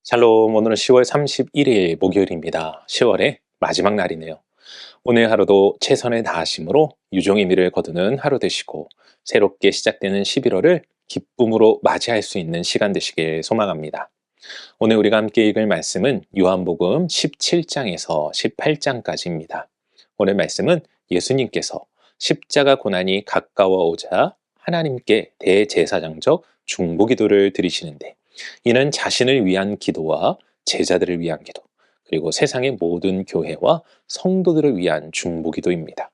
샬롬, 오늘은 10월 31일 목요일입니다. 10월의 마지막 날이네요. 오늘 하루도 최선을 다하심으로 유종의 미를 거두는 하루 되시고 새롭게 시작되는 11월을 기쁨으로 맞이할 수 있는 시간 되시길 소망합니다. 오늘 우리가 함께 읽을 말씀은 요한복음 17장에서 18장까지입니다. 오늘 말씀은 예수님께서 십자가 고난이 가까워오자 하나님께 대제사장적 중보기도를 드리시는데 이는 자신을 위한 기도와 제자들을 위한 기도, 그리고 세상의 모든 교회와 성도들을 위한 중보기도입니다.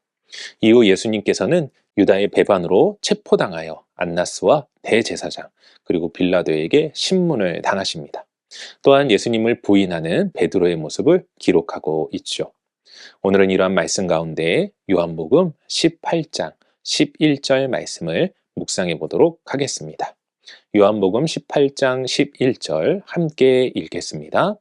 이후 예수님께서는 유다의 배반으로 체포당하여 안나스와 대제사장, 그리고 빌라도에게 신문을 당하십니다. 또한 예수님을 부인하는 베드로의 모습을 기록하고 있죠. 오늘은 이러한 말씀 가운데 요한복음 18장 11절 말씀을 묵상해 보도록 하겠습니다. 요한복음 18장 11절 함께 읽겠습니다.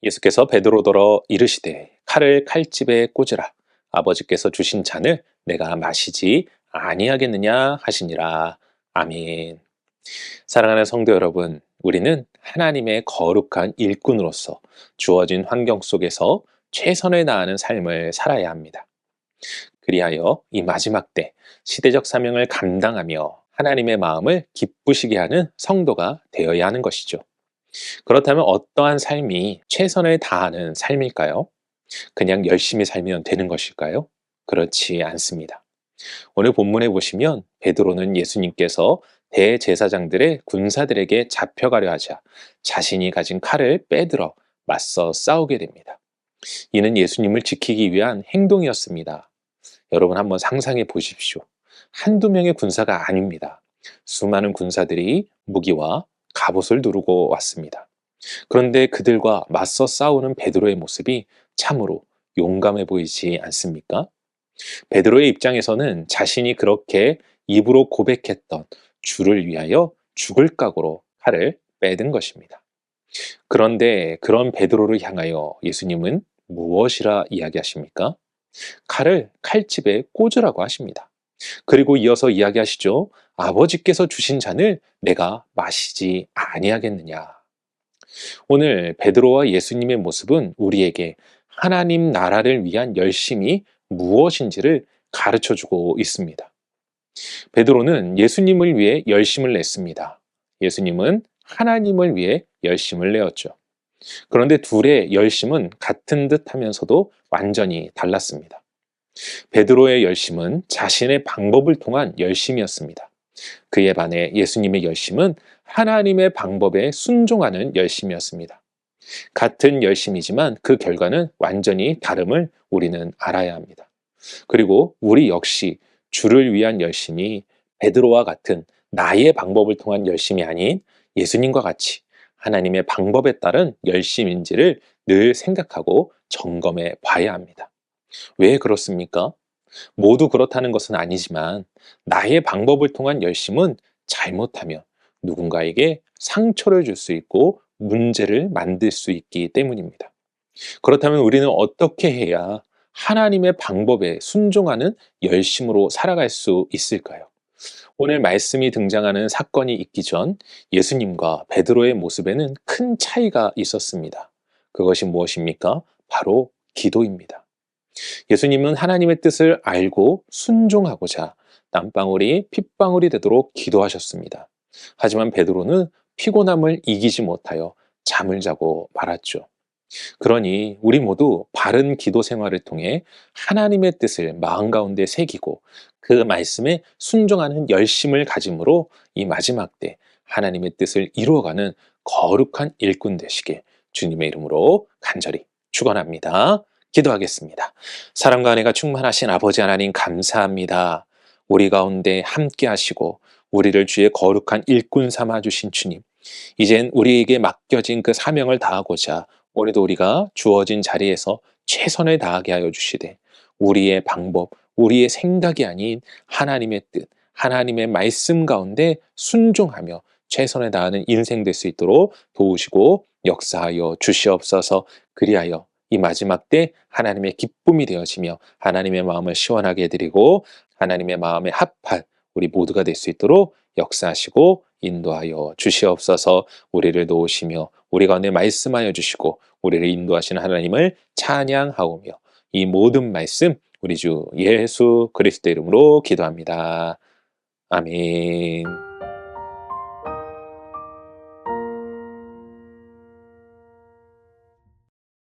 예수께서 베드로더러 이르시되 칼을 칼집에 꽂으라. 아버지께서 주신 잔을 내가 마시지 아니하겠느냐 하시니라. 아멘. 사랑하는 성도 여러분, 우리는 하나님의 거룩한 일꾼으로서 주어진 환경 속에서 최선을 다하는 삶을 살아야 합니다. 그리하여 이 마지막 때 시대적 사명을 감당하며 하나님의 마음을 기쁘시게 하는 성도가 되어야 하는 것이죠. 그렇다면 어떠한 삶이 최선을 다하는 삶일까요? 그냥 열심히 살면 되는 것일까요? 그렇지 않습니다. 오늘 본문에 보시면 베드로는 예수님께서 대제사장들의 군사들에게 잡혀가려 하자 자신이 가진 칼을 빼들어 맞서 싸우게 됩니다. 이는 예수님을 지키기 위한 행동이었습니다. 여러분 한번 상상해 보십시오. 한두 명의 군사가 아닙니다. 수많은 군사들이 무기와 갑옷을 두르고 왔습니다. 그런데 그들과 맞서 싸우는 베드로의 모습이 참으로 용감해 보이지 않습니까? 베드로의 입장에서는 자신이 그렇게 입으로 고백했던 주를 위하여 죽을 각오로 칼을 빼든 것입니다. 그런데 그런 베드로를 향하여 예수님은 무엇이라 이야기하십니까? 칼을 칼집에 꽂으라고 하십니다. 그리고 이어서 이야기하시죠. 아버지께서 주신 잔을 내가 마시지 아니하겠느냐. 오늘 베드로와 예수님의 모습은 우리에게 하나님 나라를 위한 열심이 무엇인지를 가르쳐 주고 있습니다. 베드로는 예수님을 위해 열심을 냈습니다. 예수님은 하나님을 위해 열심을 내었죠. 그런데 둘의 열심은 같은 듯 하면서도 완전히 달랐습니다. 베드로의 열심은 자신의 방법을 통한 열심이었습니다. 그에 반해 예수님의 열심은 하나님의 방법에 순종하는 열심이었습니다. 같은 열심이지만 그 결과는 완전히 다름을 우리는 알아야 합니다. 그리고 우리 역시 주를 위한 열심이 베드로와 같은 나의 방법을 통한 열심이 아닌 예수님과 같이 하나님의 방법에 따른 열심인지를 늘 생각하고 점검해 봐야 합니다. 왜 그렇습니까? 모두 그렇다는 것은 아니지만 나의 방법을 통한 열심은 잘못하면 누군가에게 상처를 줄 수 있고 문제를 만들 수 있기 때문입니다. 그렇다면 우리는 어떻게 해야 하나님의 방법에 순종하는 열심으로 살아갈 수 있을까요? 오늘 말씀이 등장하는 사건이 있기 전 예수님과 베드로의 모습에는 큰 차이가 있었습니다. 그것이 무엇입니까? 바로 기도입니다. 예수님은 하나님의 뜻을 알고 순종하고자 땀방울이 핏방울이 되도록 기도하셨습니다. 하지만 베드로는 피곤함을 이기지 못하여 잠을 자고 말았죠. 그러니 우리 모두 바른 기도 생활을 통해 하나님의 뜻을 마음 가운데 새기고 그 말씀에 순종하는 열심을 가짐으로 이 마지막 때 하나님의 뜻을 이루어가는 거룩한 일꾼 되시게 주님의 이름으로 간절히 축원합니다. 기도하겠습니다. 사랑과 은혜가 충만하신 아버지 하나님 감사합니다. 우리 가운데 함께 하시고 우리를 주의 거룩한 일꾼 삼아 주신 주님. 이젠 우리에게 맡겨진 그 사명을 다하고자 오늘도 우리가 주어진 자리에서 최선을 다하게 하여 주시되 우리의 방법, 우리의 생각이 아닌 하나님의 뜻, 하나님의 말씀 가운데 순종하며 최선을 다하는 인생 될 수 있도록 도우시고 역사하여 주시옵소서. 그리하여 이 마지막 때 하나님의 기쁨이 되어지며 하나님의 마음을 시원하게 해드리고 하나님의 마음에 합한 우리 모두가 될 수 있도록 역사하시고 인도하여 주시옵소서. 우리를 도우시며 우리 가운데 말씀하여 주시고 우리를 인도하시는 하나님을 찬양하오며 이 모든 말씀 우리 주 예수 그리스도 이름으로 기도합니다. 아멘.